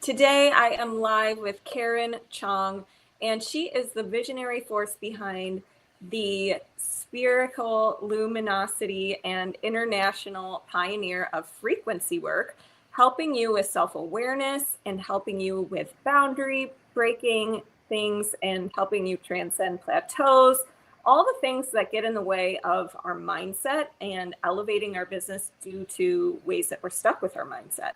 Today, I am live with Karen Chong, and she is the visionary force behind the spherical luminosity and international pioneer of frequency work, helping you with self-awareness and helping you with boundary breaking things and helping you transcend plateaus, all the things that get in the way of our mindset and elevating our business due to ways that we're stuck with our mindset.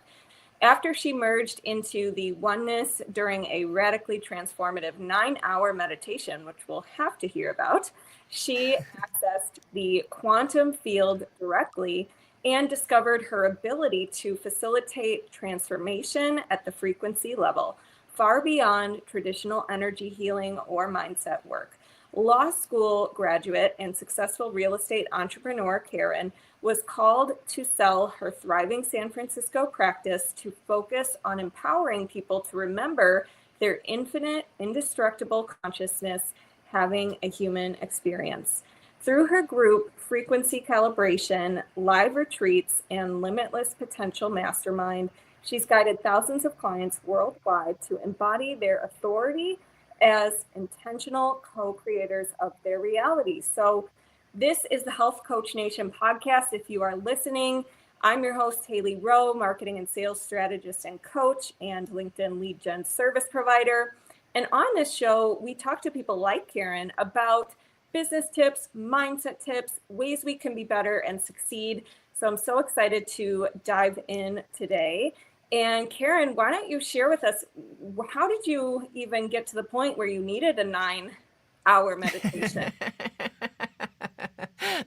After she merged into the oneness during a radically transformative 9-hour meditation, which we'll have to hear about, she accessed the quantum field directly and discovered her ability to facilitate transformation at the frequency level, far beyond traditional energy healing or mindset work. Law school graduate and successful real estate entrepreneur Karen was called to sell her thriving San Francisco practice to focus on empowering people to remember their infinite, indestructible consciousness having a human experience. Through her group, Frequency Calibration, live retreats, and Limitless Potential Mastermind, she's guided thousands of clients worldwide to embody their authority as intentional co-creators of their reality. So this is the Health Coach Nation podcast. If you are listening, I'm your host, Haley Rowe, marketing and sales strategist and coach and LinkedIn lead gen service provider. And on this show, we talk to people like Karen about business tips, mindset tips, ways we can be better and succeed. So I'm so excited to dive in today. And Karen, why don't you share with us, how did you even get to the point where you needed a 9-hour meditation?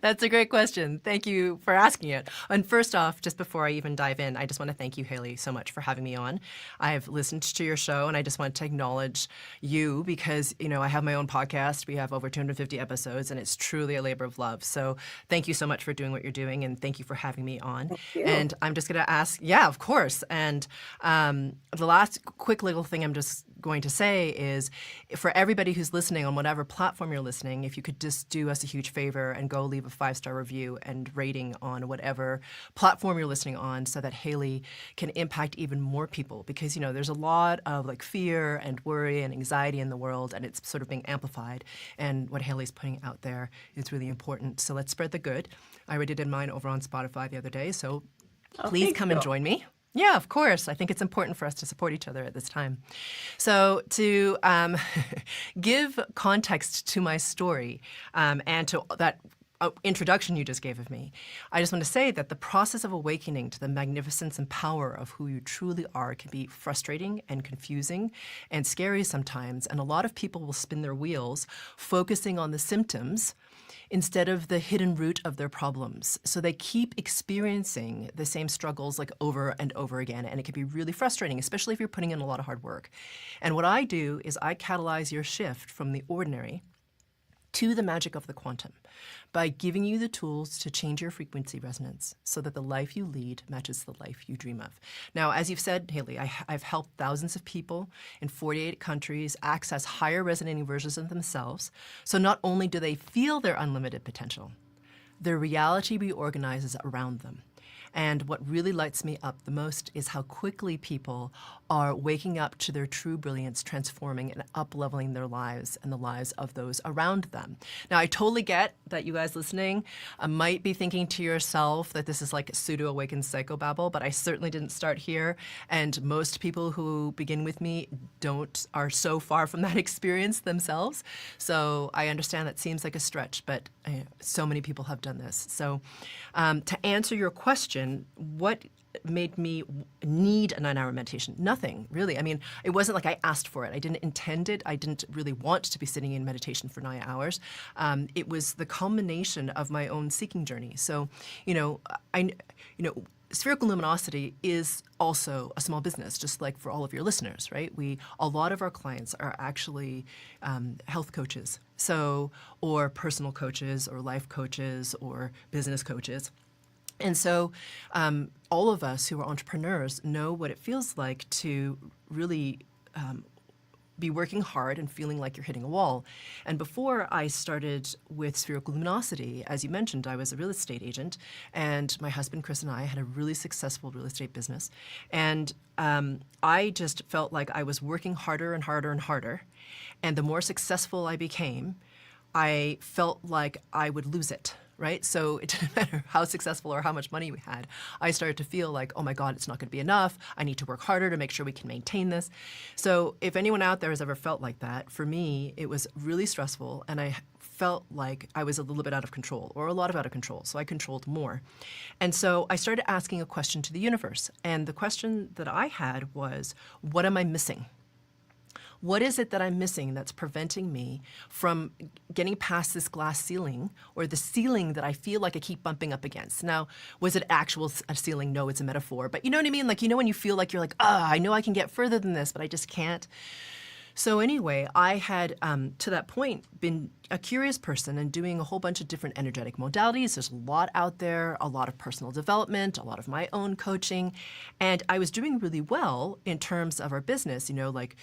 That's a great question. Thank you for asking it. And first off, just before I even dive in, I just want to thank you, Haley, so much for having me on. I've listened to your show, and I just want to acknowledge you because, I have my own podcast. We have over 250 episodes, and it's truly a labor of love. So thank you so much for doing what you're doing, and thank you for having me on. Thank you. And I'm just going to ask, yeah, of course. And the last quick little thing I'm just going to say is for everybody who's listening on whatever platform you're listening, if you could just do us a huge favor and go leave a 5-star review and rating on whatever platform you're listening on so that Haley can impact even more people because, there's a lot of fear and worry and anxiety in the world and it's sort of being amplified. And what Haley's putting out there is really important. So let's spread the good. I already did mine over on Spotify the other day, so please come and join me. Yeah, of course. I think it's important for us to support each other at this time. So to give context to my story and to that introduction you just gave of me, I just want to say that the process of awakening to the magnificence and power of who you truly are can be frustrating and confusing and scary sometimes. And a lot of people will spin their wheels focusing on the symptoms instead of the hidden root of their problems. So they keep experiencing the same struggles over and over again, and it can be really frustrating, especially if you're putting in a lot of hard work. And what I do is I catalyze your shift from the ordinary to the magic of the quantum by giving you the tools to change your frequency resonance so that the life you lead matches the life you dream of. Now, as you've said, Haley, I've helped thousands of people in 48 countries access higher resonating versions of themselves. So not only do they feel their unlimited potential, their reality reorganizes around them. And what really lights me up the most is how quickly people are waking up to their true brilliance, transforming and up-leveling their lives and the lives of those around them. Now, I totally get that you guys listening might be thinking to yourself that this is like pseudo-awakened psychobabble, but I certainly didn't start here. And most people who begin with me are so far from that experience themselves. So I understand that seems like a stretch, but so many people have done this. So to answer your question, what made me need a 9-hour meditation? Nothing, really. I mean, it wasn't like I asked for it. I didn't intend it. I didn't really want to be sitting in meditation for 9 hours. It was the culmination of my own seeking journey. So, Spherical Luminosity is also a small business, just like for all of your listeners, right? A lot of our clients are actually health coaches, or personal coaches, or life coaches, or business coaches. And so all of us who are entrepreneurs know what it feels like to really be working hard and feeling like you're hitting a wall. And before I started with Spherical Luminosity, as you mentioned, I was a real estate agent, and my husband Chris and I had a really successful real estate business. And I just felt like I was working harder and harder and harder. And the more successful I became, I felt like I would lose it, right? So it didn't matter how successful or how much money we had. I started to feel like, oh my God, it's not going to be enough. I need to work harder to make sure we can maintain this. So if anyone out there has ever felt like that, for me, it was really stressful, and I felt like I was a little bit out of control, or a lot of out of control. So I controlled more. And so I started asking a question to the universe. And the question that I had was, what am I missing? What is it that I'm missing that's preventing me from getting past this glass ceiling, or the ceiling that I feel like I keep bumping up against? Now, was it actual a ceiling? No, it's a metaphor. But you know what I mean? Like, you know when you feel like you're like, I know I can get further than this, but I just can't. So anyway, I had, to that point, been a curious person and doing a whole bunch of different energetic modalities. There's a lot out there, a lot of personal development, a lot of my own coaching. And I was doing really well in terms of our business. You know, like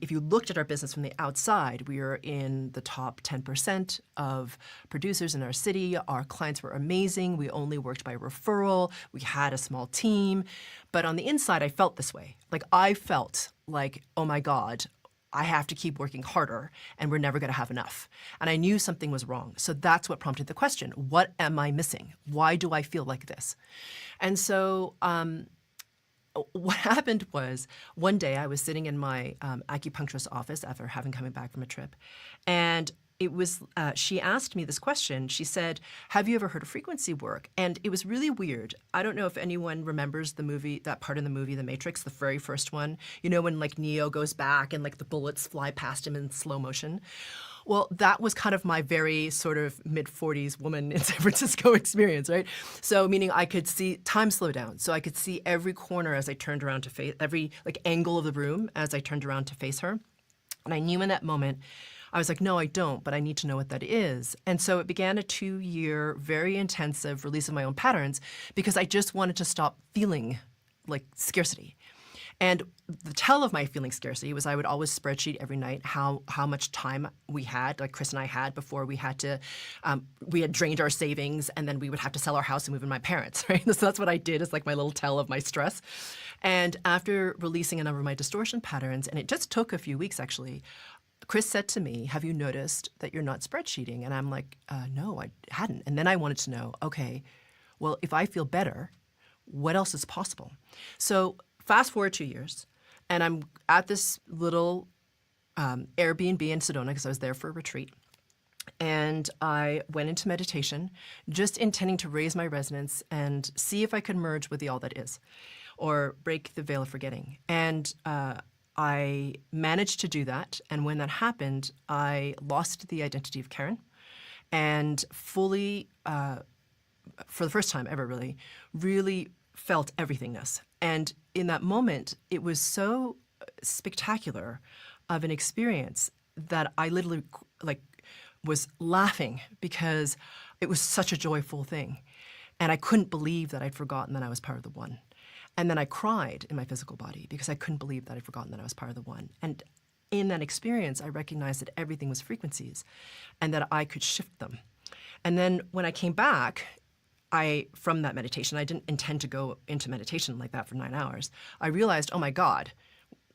if you looked at our business from the outside, we were in the top 10% of producers in our city. Our clients were amazing. We only worked by referral. We had a small team. But on the inside, I felt this way. Like I felt like, oh my God, I have to keep working harder, and we're never going to have enough. And I knew something was wrong. So that's what prompted the question. What am I missing? Why do I feel like this? And so what happened was, one day I was sitting in my acupuncturist office after having coming back from a trip, and it was, she asked me this question. She said, have you ever heard of frequency work? And it was really weird. I don't know if anyone remembers the movie, that part in the movie, The Matrix, the very first one. You know, when like Neo goes back and like the bullets fly past him in slow motion. Well, that was kind of my very sort of mid-40s woman in San Francisco experience, right? So meaning I could see time slow down. So I could see every corner as I turned around to face, every like angle of the room as I turned around to face her. And I knew in that moment, I was like, no, I don't, but I need to know what that is. And so it began a 2-year, very intensive release of my own patterns, because I just wanted to stop feeling like scarcity. And the tell of my feeling scarcity was I would always spreadsheet every night how much time we had, like Chris and I had, before we had to, we had drained our savings, and then we would have to sell our house and move in my parents, right? So that's what I did, is like my little tell of my stress. And after releasing a number of my distortion patterns, and it just took a few weeks actually, Chris said to me, have you noticed that you're not spreadsheeting? And I'm like, no, I hadn't. And then I wanted to know, okay, well, if I feel better, what else is possible? So fast forward 2 years, and I'm at this little Airbnb in Sedona, because I was there for a retreat. And I went into meditation, just intending to raise my resonance and see if I could merge with the all that is, or break the veil of forgetting. And I managed to do that, and when that happened, I lost the identity of Karen, and fully, for the first time ever really felt everythingness. And in that moment, it was so spectacular of an experience that I literally like was laughing, because it was such a joyful thing. And I couldn't believe that I'd forgotten that I was part of the one. And then I cried in my physical body because I couldn't believe that I'd forgotten that I was part of the one. And in that experience, I recognized that everything was frequencies and that I could shift them. And then when I came back, from that meditation, I didn't intend to go into meditation like that for 9 hours. I realized, oh my God,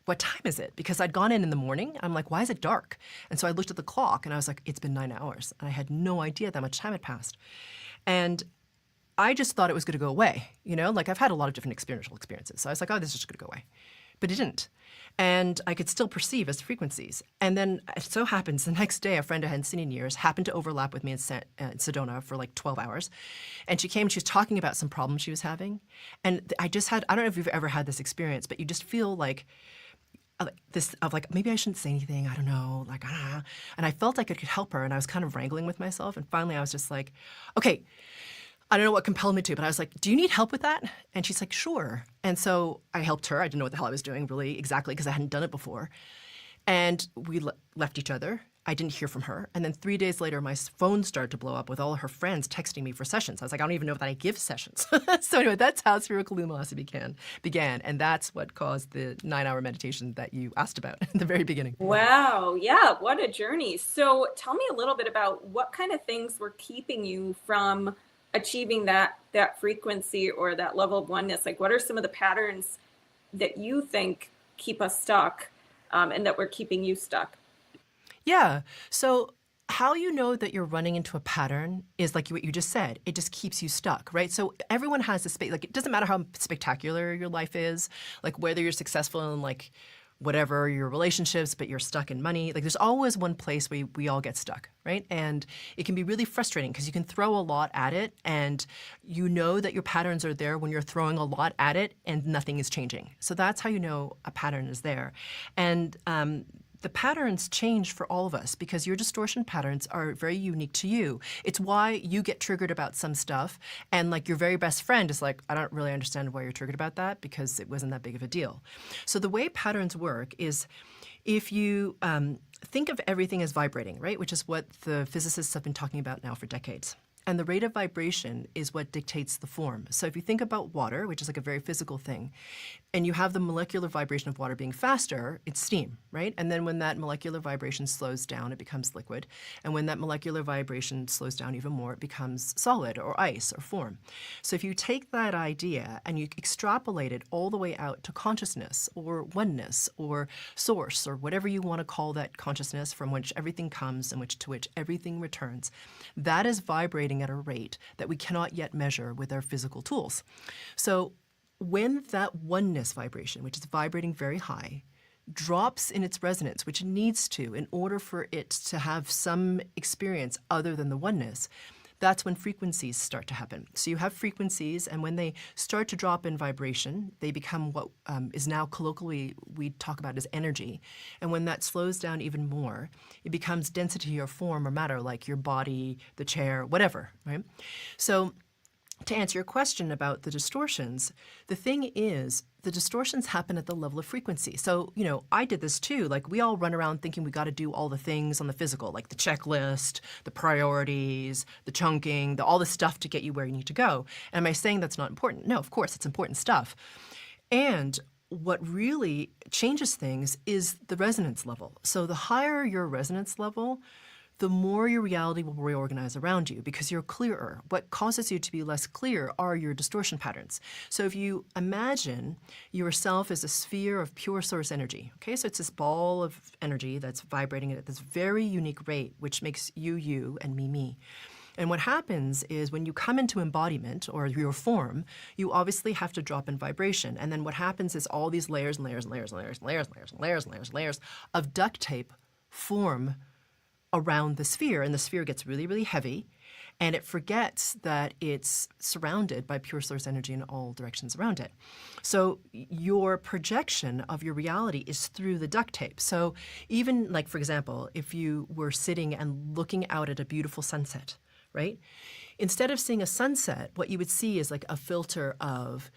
what time is it? Because I'd gone in the morning. I'm like, why is it dark? And so I looked at the clock and I was like, it's been 9 hours. And I had no idea that much time had passed. And I just thought it was going to go away. You know, like I've had a lot of different spiritual experiences. So I was like, oh, this is just going to go away. But it didn't. And I could still perceive as frequencies. And then it so happens the next day, a friend I hadn't seen in years happened to overlap with me in Sedona for like 12 hours. And she came and she was talking about some problems she was having. And I don't know if you've ever had this experience, but you just feel like this of like, maybe I shouldn't say anything. I don't know, like, ah. And I felt like I could help her. And I was kind of wrangling with myself. And finally I was just like, okay, I don't know what compelled me to, but I was like, do you need help with that? And she's like, sure. And so I helped her. I didn't know what the hell I was doing really exactly, because I hadn't done it before. And we left each other. I didn't hear from her. And then 3 days later, my phone started to blow up with all her friends texting me for sessions. I was like, I don't even know that I give sessions. So anyway, that's how Spherical Luminosity began. And that's what caused the 9-hour meditation that you asked about in the very beginning. Wow. Yeah. What a journey. So tell me a little bit about what kind of things were keeping you from achieving that frequency or that level of oneness. Like, what are some of the patterns that you think keep us stuck, and that were keeping you stuck? Yeah. So how you know that you're running into a pattern is like what you just said. It just keeps you stuck, right? So everyone has a space. Like, it doesn't matter how spectacular your life is, like whether you're successful in like whatever your relationships, but you're stuck in money. Like, there's always one place where we all get stuck, right? And it can be really frustrating because you can throw a lot at it, and you know that your patterns are there when you're throwing a lot at it and nothing is changing. So that's how you know a pattern is there. And the patterns change for all of us because your distortion patterns are very unique to you. It's why you get triggered about some stuff, and like your very best friend is like, I don't really understand why you're triggered about that because it wasn't that big of a deal. So the way patterns work is if you think of everything as vibrating, right, which is what the physicists have been talking about now for decades. And the rate of vibration is what dictates the form. So if you think about water, which is like a very physical thing, and you have the molecular vibration of water being faster, it's steam, right? And then when that molecular vibration slows down, it becomes liquid. And when that molecular vibration slows down even more, it becomes solid or ice or form. So if you take that idea and you extrapolate it all the way out to consciousness or oneness or source or whatever you want to call that consciousness from which everything comes and to which everything returns, that is vibrating at a rate that we cannot yet measure with our physical tools. So when that oneness vibration, which is vibrating very high, drops in its resonance, which it needs to in order for it to have some experience other than the oneness, that's when frequencies start to happen. So you have frequencies, and when they start to drop in vibration, they become what is now colloquially we talk about as energy. And when that slows down even more, it becomes density or form or matter, like your body, the chair, whatever, right? So to answer your question about the distortions, the thing is, the distortions happen at the level of frequency. So, I did this too. Like, we all run around thinking we got to do all the things on the physical, like the checklist, the priorities, the chunking, all the stuff to get you where you need to go. And am I saying that's not important? No, of course, it's important stuff. And what really changes things is the resonance level. So the higher your resonance level, the more your reality will reorganize around you because you're clearer. What causes you to be less clear are your distortion patterns. So if you imagine yourself as a sphere of pure source energy, okay, so it's this ball of energy that's vibrating at this very unique rate, which makes you, you, and me. And what happens is when you come into embodiment or your form, you obviously have to drop in vibration. And then what happens is all these layers and layers and layers and layers and layers and layers and layers and layers and layers of duct tape form around the sphere, and the sphere gets really, really heavy, and it forgets that it's surrounded by pure source energy in all directions around it. So your projection of your reality is through the duct tape. So even like, for example, if you were sitting and looking out at a beautiful sunset, right? Instead of seeing a sunset, what you would see is like a filter of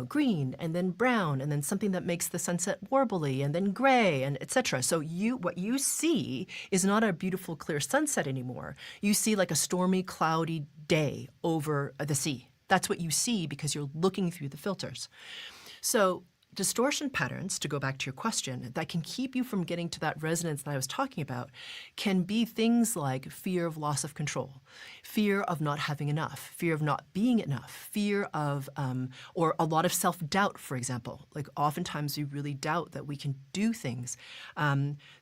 green and then brown and then something that makes the sunset warbly and then gray and etc. So what you see is not a beautiful clear sunset anymore. You see like a stormy, cloudy day over the sea. That's what you see because you're looking through the filters. So distortion patterns, to go back to your question, that can keep you from getting to that resonance that I was talking about can be things like fear of loss of control, fear of not having enough, fear of not being enough, fear of, or a lot of self-doubt, for example. Like oftentimes we really doubt that we can do things.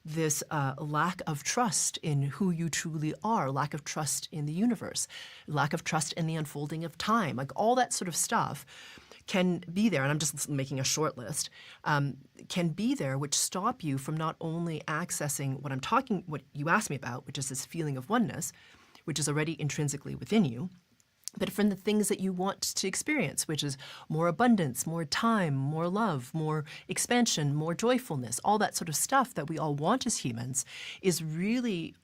This lack of trust in who you truly are, lack of trust in the universe, lack of trust in the unfolding of time, like all that sort of stuff can be there, and I'm just making a short list, can be there, which stop you from not only accessing what you asked me about, which is this feeling of oneness, which is already intrinsically within you, but from the things that you want to experience, which is more abundance, more time, more love, more expansion, more joyfulness, all that sort of stuff that we all want as humans is really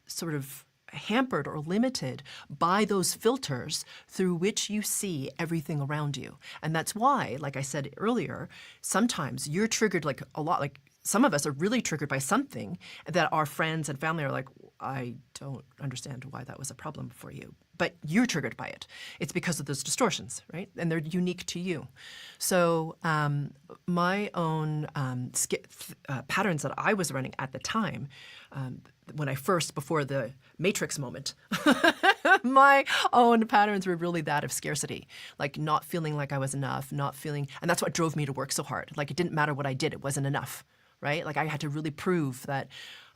sort of hampered or limited by those filters through which you see everything around you. And that's why, like I said earlier, sometimes you're triggered like a lot, like some of us are really triggered by something that our friends and family are like, I don't understand why that was a problem for you. But you're triggered by it. It's because of those distortions, right? And they're unique to you. So my own patterns that I was running at the time, when I first, before the Matrix moment, my own patterns were really that of scarcity, like not feeling like I was enough, not feeling, and that's what drove me to work so hard. Like it didn't matter what I did, it wasn't enough, right? Like I had to really prove that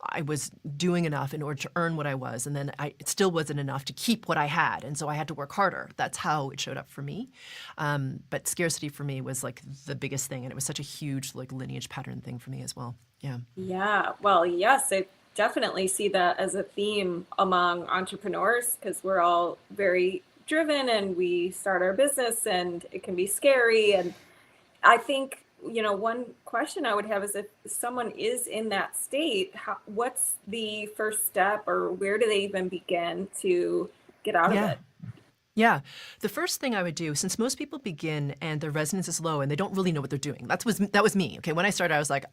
I was doing enough in order to earn what I was, and then it still wasn't enough to keep what I had, and so I had to work harder. That's how it showed up for me. But scarcity for me was like the biggest thing, and it was such a huge like lineage pattern thing for me as well. Yeah. Yeah, well, yes, I definitely see that as a theme among entrepreneurs because we're all very driven and we start our business and it can be scary. And I think, one question I would have is if someone is in that state, what's the first step or where do they even begin to get out of Yeah. it? Yeah. The first thing I would do, since most people begin and their resonance is low and they don't really know what they're doing, that was me. Okay. When I started, I was like,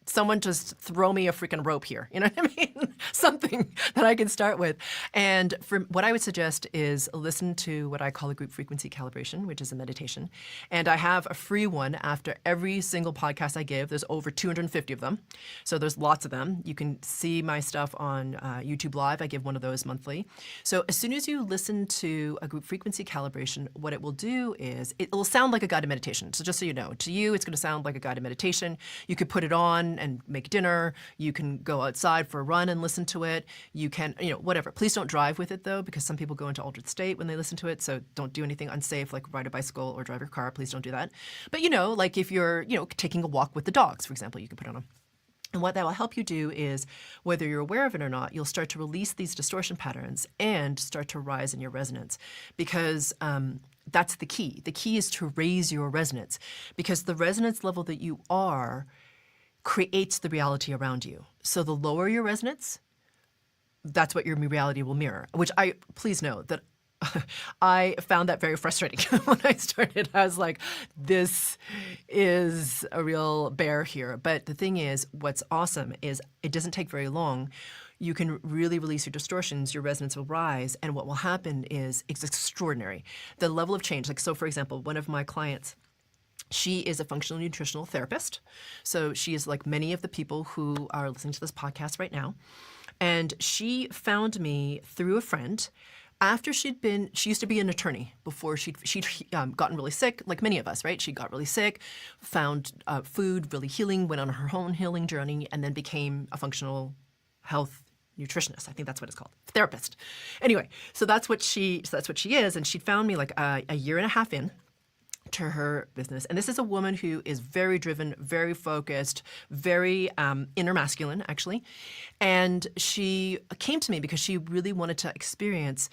someone just throw me a freaking rope here. You know what I mean? Something that I can start with. And for what I would suggest is listen to what I call a group frequency calibration, which is a meditation. And I have a free one after every single podcast I give. There's over 250 of them. So there's lots of them. You can see my stuff on YouTube Live. I give one of those monthly. So as soon as you listen to a group frequency calibration, what it will do is it will sound like a guided meditation. So just so you know, to you, it's going to sound like a guided meditation. You could put it on and make dinner. You can go outside for a run and listen to it. You can, whatever. Please don't drive with it though, because some people go into altered state when they listen to it. So don't do anything unsafe like ride a bicycle or drive your car. Please don't do that. But like if you're, taking a walk with the dogs, for example, you can put it on. And what that will help you do is, whether you're aware of it or not, you'll start to release these distortion patterns and start to rise in your resonance. Because that's the key. The key is to raise your resonance. Because the resonance level that you are creates the reality around you. So the lower your resonance, that's what your reality will mirror. Which please know that I found that very frustrating when I started. I was like, this is a real bear here. But the thing is, what's awesome is it doesn't take very long. You can really release your distortions, your resonance will rise, and what will happen is it's extraordinary. The level of change, so for example, one of my clients, she is a functional nutritional therapist. So she is like many of the people who are listening to this podcast right now. And she found me through a friend. After she used to be an attorney before she'd gotten really sick, like many of us, right? She got really sick, found food really healing, went on her own healing journey, and then became a functional health nutritionist. I think that's what it's called, therapist. Anyway, so that's what she is, and she found me like a year and a half in to her business. And this is a woman who is very driven, very focused, very inner masculine, actually. And she came to me because she really wanted to experience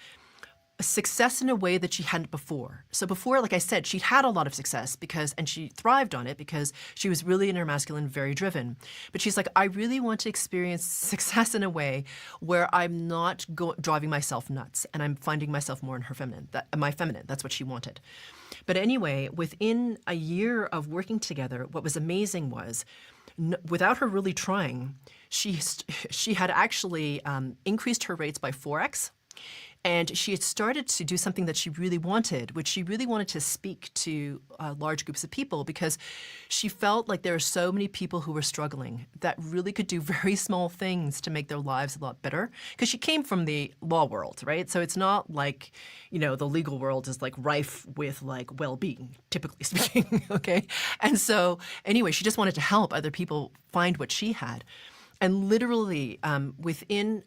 success in a way that she hadn't before. So before, like I said, she'd had a lot of success and she thrived on it because she was really inner masculine, very driven. But she's like, I really want to experience success in a way where I'm not driving myself nuts and I'm finding myself more in her feminine, my feminine. That's what she wanted. But anyway, within a year of working together, what was amazing was, without her really trying, she had actually increased her rates by 4x. And she had started to do something that she really wanted, which she really wanted to speak to large groups of people because she felt like there are so many people who were struggling that really could do very small things to make their lives a lot better. Because she came from the law world, right? So it's not like, the legal world is like rife with like well-being, typically speaking, okay? And so anyway, she just wanted to help other people find what she had. And literally within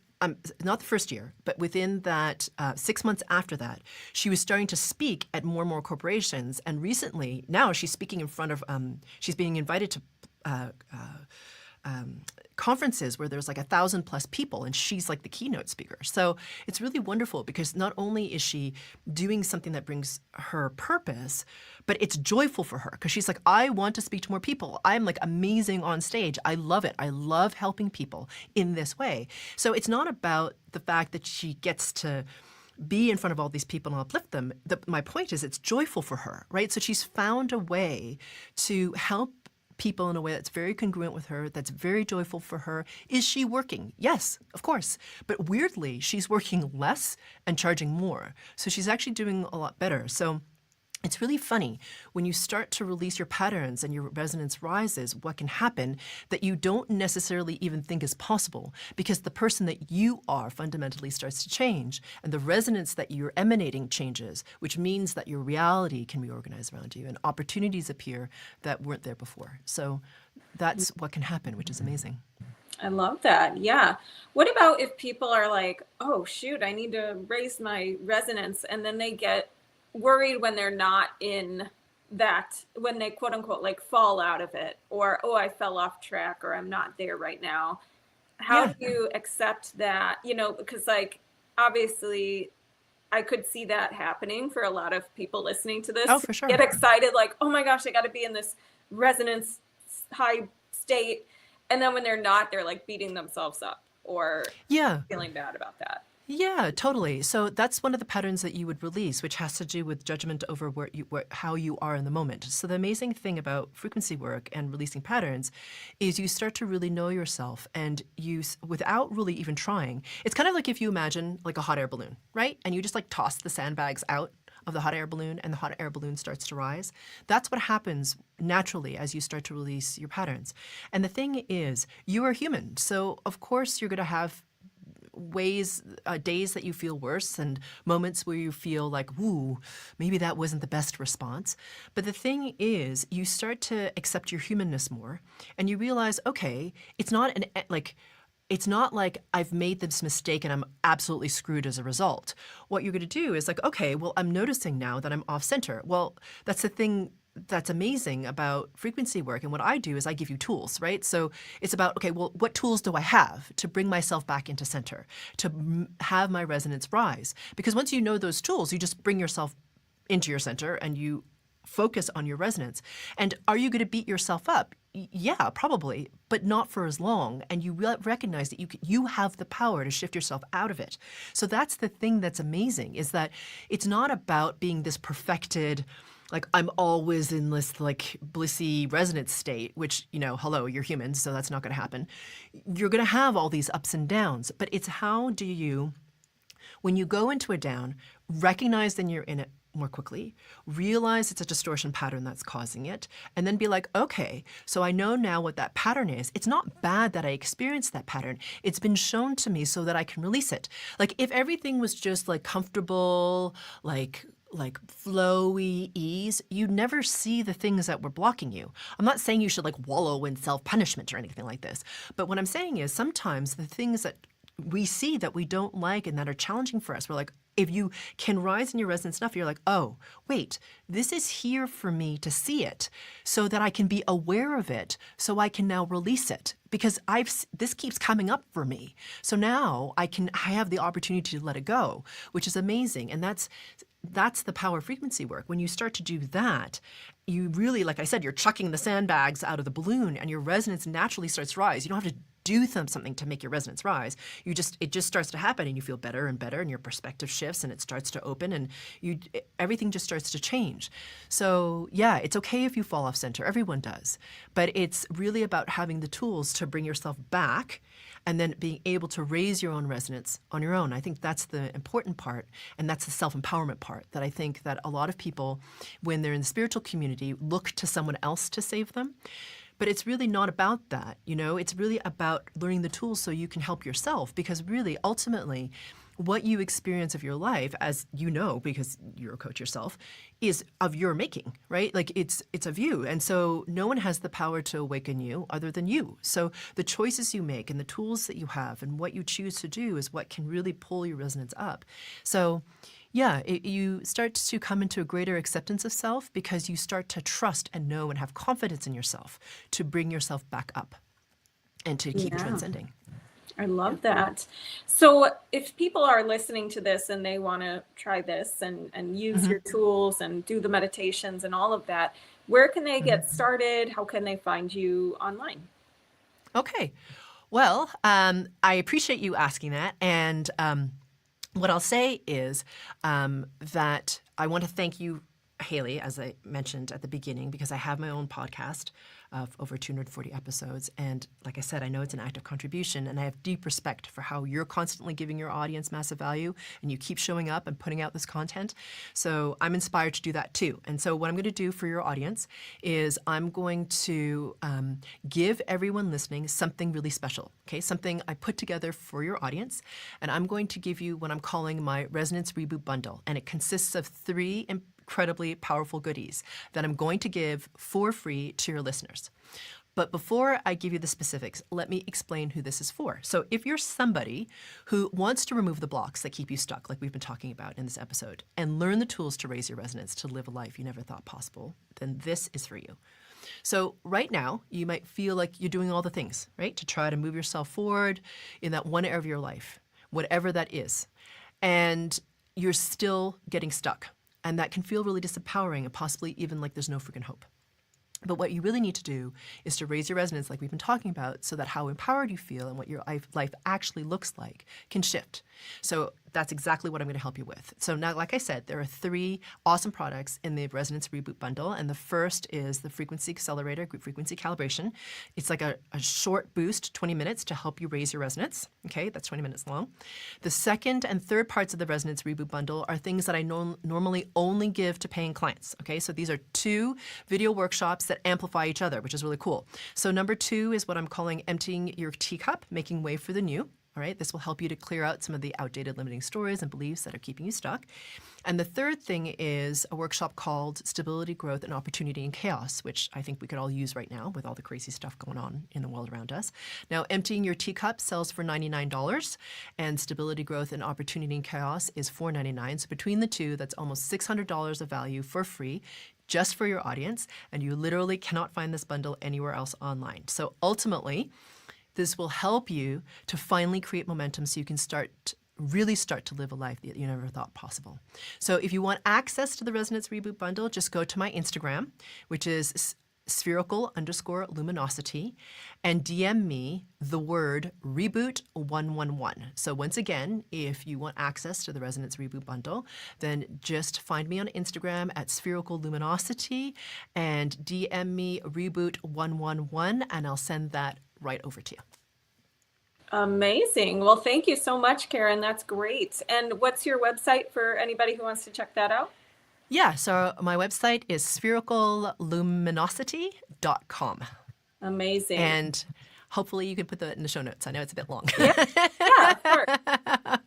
not the first year, but within that 6 months after that, she was starting to speak at more and more corporations. And recently, now she's speaking in front of, she's being invited to conferences where there's like 1,000+ people and she's like the keynote speaker. So it's really wonderful because not only is she doing something that brings her purpose, but it's joyful for her because she's like, I want to speak to more people. I'm like amazing on stage. I love it. I love helping people in this way. So it's not about the fact that she gets to be in front of all these people and uplift them. My point is it's joyful for her, right? So she's found a way to help people in a way that's very congruent with her, that's very joyful for her. Is she working? Yes, of course. But weirdly, she's working less and charging more. So she's actually doing a lot better. So it's really funny when you start to release your patterns and your resonance rises, what can happen that you don't necessarily even think is possible, because the person that you are fundamentally starts to change and the resonance that you're emanating changes, which means that your reality can reorganize around you and opportunities appear that weren't there before. So that's what can happen, which is amazing. I love that. Yeah. What about if people are like, oh, shoot, I need to raise my resonance, and then they get worried when they're not in that, when they quote unquote like fall out of it, or, oh, I fell off track, or I'm not there right now. How Yeah. do you accept that? Because like obviously I could see that happening for a lot of people listening to Oh, this. for Get sure. excited, like, oh my gosh, I got to be in this resonance high state. And then when they're not, they're like beating themselves up or Yeah. feeling bad about that. Yeah, totally. So that's one of the patterns that you would release, which has to do with judgment over how you are in the moment. So the amazing thing about frequency work and releasing patterns is you start to really know yourself, and without really even trying. It's kind of like if you imagine like a hot air balloon, right? And you just like toss the sandbags out of the hot air balloon and the hot air balloon starts to rise. That's what happens naturally as you start to release your patterns. And the thing is, you are human. So of course you're going to have days that you feel worse and moments where you feel like, woo, maybe that wasn't the best response. But the thing is, you start to accept your humanness more and you realize, okay, it's not like I've made this mistake and I'm absolutely screwed as a result. What you're going to do is like, okay, well, I'm noticing now that I'm off center. Well, that's the thing that's amazing about frequency work. And what I do is I give you tools, right? So it's about, okay, well, what tools do I have to bring myself back into center, to have my resonance rise? Because once you know those tools, you just bring yourself into your center and you focus on your resonance. And are you going to beat yourself up? Yeah, probably, but not for as long. And you recognize that you have the power to shift yourself out of it. So that's the thing that's amazing, is that it's not about being this perfected, like I'm always in this like blissy resonance state, which, hello, you're human, so that's not going to happen. You're going to have all these ups and downs, but it's how do you, when you go into a down, recognize then you're in it more quickly, realize it's a distortion pattern that's causing it, and then be like, okay, so I know now what that pattern is. It's not bad that I experienced that pattern. It's been shown to me so that I can release it. Like if everything was just like comfortable, like flowy ease, you never see the things that were blocking you. I'm not saying you should like wallow in self-punishment or anything like this. But what I'm saying is sometimes the things that we see that we don't like and that are challenging for us, we're like, if you can rise in your resonance enough, you're like, oh, wait, this is here for me to see it so that I can be aware of it, so I can now release it because this keeps coming up for me. So now I have the opportunity to let it go, which is amazing. And that's the power of frequency work. When you start to do that, you really, like I said, you're chucking the sandbags out of the balloon and your resonance naturally starts to rise. You don't have to do something to make your resonance rise. It just starts to happen and you feel better and better and your perspective shifts and it starts to open and everything just starts to change. So yeah, it's okay if you fall off center. Everyone does. But it's really about having the tools to bring yourself back and then being able to raise your own resonance on your own. I think that's the important part, and that's the self-empowerment part that I think that a lot of people, when they're in the spiritual community, look to someone else to save them. But it's really not about that, It's really about learning the tools so you can help yourself, because really, ultimately, what you experience of your life, as you know, because you're a coach yourself, is of your making, right? Like it's of you. And so no one has the power to awaken you other than you. So the choices you make and the tools that you have and what you choose to do is what can really pull your resonance up. So yeah, you start to come into a greater acceptance of self because you start to trust and know and have confidence in yourself to bring yourself back up and to keep transcending. I love that. So if people are listening to this and they want to try this and use your tools and do the meditations and all of that, where can they get started? How can they find you online? Okay. Well, I appreciate you asking that. And what I'll say is that I want to thank you Haley, as I mentioned at the beginning, because I have my own podcast of over 240 episodes. And like I said, I know it's an active contribution, and I have deep respect for how you're constantly giving your audience massive value and you keep showing up and putting out this content. So I'm inspired to do that too. And so what I'm going to do for your audience is I'm going to give everyone listening something really special, okay? Something I put together for your audience. And I'm going to give you what I'm calling my Resonance Reboot Bundle. And it consists of 3 incredibly powerful goodies that I'm going to give for free to your listeners. But before I give you the specifics, let me explain who this is for. So if you're somebody who wants to remove the blocks that keep you stuck, like we've been talking about in this episode, and learn the tools to raise your resonance to live a life you never thought possible, then this is for you. So right now, you might feel like you're doing all the things, right, to try to move yourself forward in that one area of your life, whatever that is. And you're still getting stuck. And that can feel really disempowering and possibly even like there's no freaking hope. But what you really need to do is to raise your resonance like we've been talking about so that how empowered you feel and what your life actually looks like can shift. So that's exactly what I'm going to help you with. So now, like I said, there are 3 awesome products in the Resonance Reboot Bundle. And the first is the Frequency Accelerator, Group Frequency Calibration. It's like a short boost, 20 minutes to help you raise your resonance. Okay, that's 20 minutes long. The second and third parts of the Resonance Reboot Bundle are things that I normally only give to paying clients. Okay, so these are 2 video workshops that amplify each other, which is really cool. So number 2 is what I'm calling Emptying Your Teacup, Making Way for the New. All right, this will help you to clear out some of the outdated limiting stories and beliefs that are keeping you stuck. And the third thing is a workshop called Stability, Growth, and Opportunity in Chaos, which I think we could all use right now with all the crazy stuff going on in the world around us. Now, Emptying Your Teacup sells for $99, and Stability, Growth, and Opportunity in Chaos is $4.99. So between the two, that's almost $600 of value for free, just for your audience, and you literally cannot find this bundle anywhere else online. So ultimately, this will help you to finally create momentum so you can really start to live a life that you never thought possible. So if you want access to the Resonance Reboot Bundle, just go to my Instagram, which is spherical_luminosity, and DM me the word reboot111. So once again, if you want access to the Resonance Reboot Bundle, then just find me on Instagram at spherical_luminosity and DM me reboot111, and I'll send that right over to you. Amazing. Well, thank you so much, Karen. That's great. And what's your website for anybody who wants to check that out? Yeah, so my website is sphericalluminosity.com. Amazing. And hopefully you can put that in the show notes. I know it's a bit long. Yeah, of course.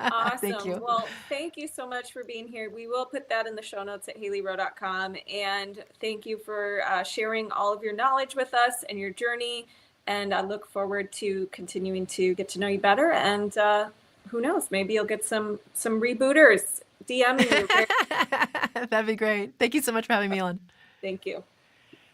Awesome. Thank you. Well, thank you so much for being here. We will put that in the show notes at haleyrowe.com. And thank you for sharing all of your knowledge with us and your journey. And I look forward to continuing to get to know you better. And who knows, maybe you'll get some rebooters DMing you. That'd be great. Thank you so much for having me on. Thank you.